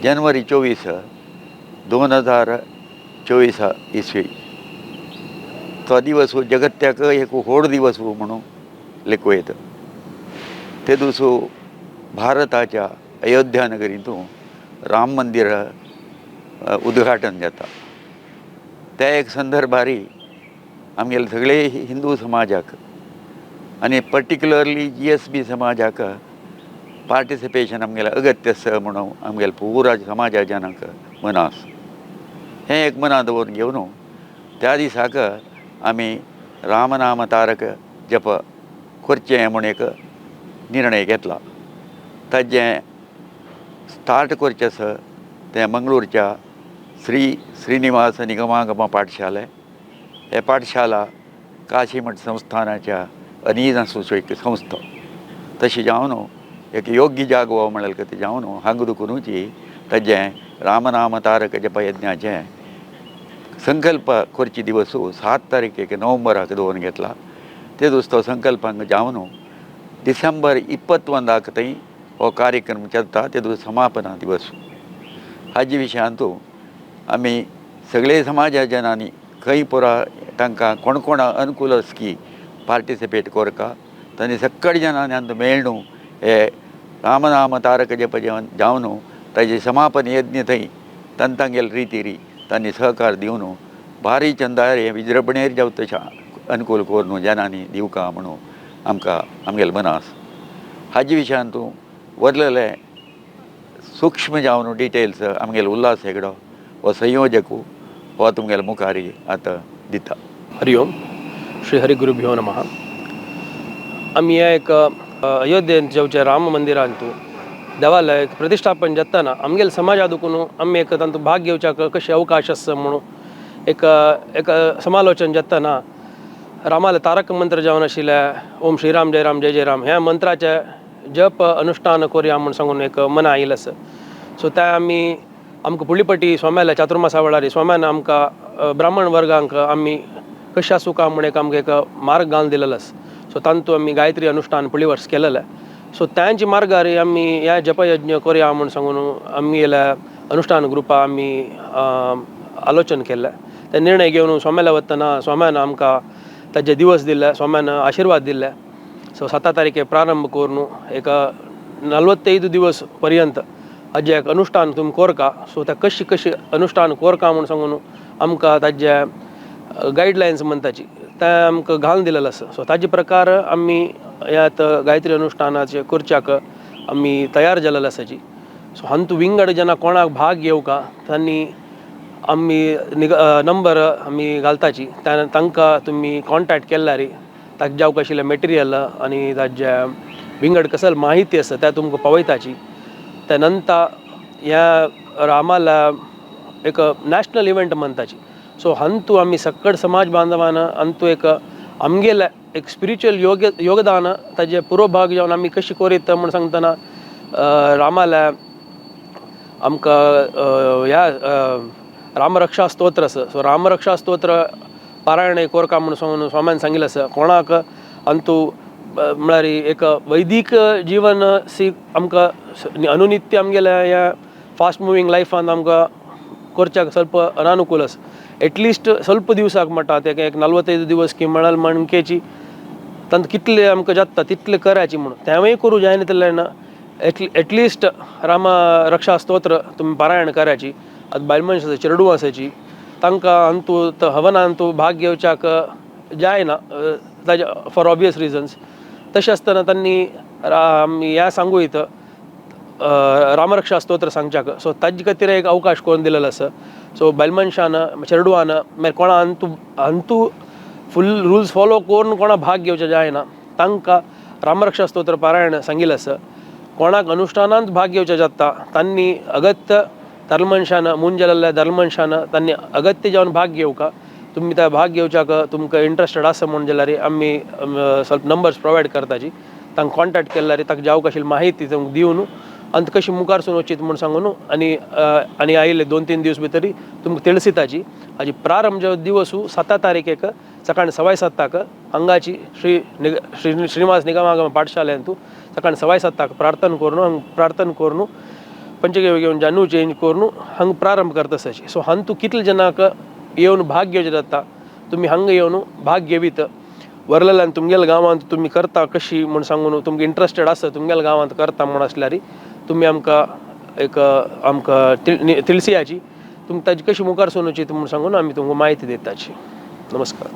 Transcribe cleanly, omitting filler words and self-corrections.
January 24 2024 इसवी तो दिवस जगत्याक एक व्हड दिवस म्हणून लेखूं येता. ते दिवस भारताच्या अयोध्या नगरीतून राम मंदिर उद्घाटन जाता. त्या एक संदर्भारी आमगेले सगळे हिंदू समाजाक आनी पर्टिक्युलरली GSB समाजाक पार्टिसिपेशन आमगेले अगत्य आसा म्हणून आमगेले पुरा समाजा जनाक मनास हें एक मना दवरून घेवन त्या दिसाक आमी रामनाम तारक जप करचें म्हूण एक निर्णय घेतला. ताजें स्टार्ट करचें आसा तें मंगळूरच्या श्री श्रीनिवास निगमागम पाठशाले. हे पाठशाला काशी मठ संस्थानाच्या अधीन आसूं एक संस्था तशी जावन एक योग्य जागो म्हळ्यार ते जावन हांगा दुखूनची ताजें रामनाम तारक जप यज्ञाचें संकल्प करची दिवस 7 तारीख नोव्हेंबराक दवरून घेतला. ते दिवस तो संकल्पांक जावन डिसेंबर 21 थंय हो कार्यक्रम चलता. ते दिवस समापना दिवस. हाजे विशयांत आमी सगळे समाजा जनांनी खंय पुरा तांकां कोण कोण अनुकूल आसा की पार्टिसिपेट करका तांणी सगळे जनांनी मेळून हे रामनाम तारक जप जावन ताजे समापन यज्ञ थंय तंतांगेल रितीरी तांणी सहकार दिवन भारी चंदार हे विजृंभणेर जावं तशें अनुकूल करून जनांनी दिवका म्हणून आमकां आमगेले मनास. हाजे विशयांत वरलेले सूक्ष्म जावन डिटेल्स आमगेले उल्हास हेगडो हो संयोजक हो तुमगेले मुखारी आतां दिता. हरि ओम श्री हरि गुरुभ्यो नमः. आमी एक अयोध्येन जेवचे राम मंदिरांत देवालय प्रतिष्ठापन जातना आमगेले समाजा दुखून आमी एक तांतू भाग घेवच्याक कशें अवकाश आसा म्हणून एक समालोचन जातना रामाले तारक मंत्र जावन आशिल्ले ओम श्रीराम जय राम जय जय राम ह्या मंत्राचे जप अनुष्ठान करुया म्हूण सांगून एक मना आयिल्लें आसा. सो ते आमी आमकां पुळीपटी स्वाम्याले चातुर्मासा वेळारी स्वाम्यान आमकां ब्राह्मण वर्गांक आमी कशें आसूं काय म्हूण आमकां एक मार्ग घालून दिलेलो आसा. सो तांतू आमी गायत्री अनुष्ठान फुडले वर्स केलेलें. सो त्यांची मार्गारी आमी ह्या जपयज्ञ करुया म्हूण सांगून आमगेल्या अनुष्ठान ग्रुपा आमी आलोचन केल्लें. ते निर्णय घेवन स्वाम्याला वतना स्वाम्यान आमकां ताजे दिवस दिले. स्वाम्यान आशिर्वाद दिले. सो 7 तारीखे प्रारंभ करून एक 45 दिवस पर्यंत हाजें एक अनुष्ठान तुमी कोरका. सो ते कशी अनुष्ठान कोरका म्हूण सांगून आमकां ताजे गायडलायन्स म्हणटाची ते आमकां घालून दिलेलें आसा. सो ताजे प्रकार आमी ह्यात गायत्री अनुष्ठानाचे करच्याक आमी तयार जालेले आसाची. सो हांतू विंगड जेन्ना कोणाक भाग घेवका तांणी आमी नंबर आमी घालताची तांकां तुमी कॉन्टॅक्ट केल्यार ताका जावक आशिल्लें मॅटेरियल आनी ताजे विंगड कसली माहिती आसा ते तुमकां पावयताची. त्या नंतर ह्या रामाला एक नॅशनल इव्हेंट म्हणटाची. सो हांतू आमी सक्कड समाज बांधवान हांतू एक आमगेले एक स्पिरिच्युअल योगदान ताजे पुरो भाग जावन आमी कशी करीत म्हूण सांगतना रामाला आमकां ह्या रामरक्षा स्तोत्र आसा. सो रामरक्षा स्तोत्र पारायण कोरका म्हूण सांगून स्वाम्यान सांगिल्लें आसा. कोणाक हांतू म्हळ्यार एक वैदीक जीवन सी आमकां अनुनित्य आमगेल्या ह्या फास्ट मुवींग लायफान आमकां करच्याक स्वल्प अनानुकूल आसा. एटलिस्ट स्वल्प दिवसाक म्हणटा ते एक 45 दिवस की म्हणाल मणकेची तांत कितले आमकां जाता तितले करायची म्हणून तेवूय करूं जायना जाल्यार एटलिस्ट राम रक्षा स्तोत्र तुमी पारायण करायची. आतां बायल मनशां आसा चेडूं आसाची तांकां हांतू हवनांतू भाग घेवच्याक जायना ताजे फॉर ऑबियस रिजन्स. तशें आसतना तांणी आमी ह्या सांगू येता रामरक्षा स्तोत्र सांगच्याक. सो ताजे खातीर एक अवकाश करून दिलेलो आसा. सो बायल मनशान चेडवान मागीर कोणा हांतू फूल रुल्स फॉलो करून कोणा भाग घेवचें जायना. तांकां रामरक्षा स्तोत्र पारायण सांगिल्लें आसा. कोणाक अनुष्ठानांत भाग घेवचें जाता तांणी अगत्य धर्ममनशान मून जाल्ल्या धर्ममनशान तांणी अगत्य जावन भाग घेवका. तुमी त्या भाग घेवच्याक तुमकां इंट्रस्टेड आसा म्हूण जाल्यार आमी स्वल्प नंबर्स प्रोवायड करताची. तांकां कॉन्टॅक्ट केल्यार ताका जावक आशिल्ली माहिती तांकां दिवन आनी कशी मुखारसून वचीत म्हूण सांगून आनी आयिल्ले 2-3 दीस भितर तुमकां तिळसिताची हाजी प्रारंभ दिवस 7 तारीखेक सकाळीं 7:15 हांगाची श्री श्रीनिवास निगमागम पाठशालेंत सकाळीं 7:15 प्रार्थना करून पंचगव्य घेवन ज्या न्यू चेंज करून हंग प्रारंभ करता सची सो हंतू कितले जनाक येवन भाग घेवचे जाता तुम्ही हंग येवन भाग घेवीत वरलेल्यान तुमगेल्या गांवांत तुम्ही करता कशी म्हण सांगून तुमकां इंट्रस्टेड आसा तुमगेल्या गांवांत करता म्हण आसल्यार तुम्ही आमकां तिळसियाची तुमकां ताजी कशी मुखार सोडूची म्हण सांगून आमी तुमकां म्हायती दिताची. नमस्कार.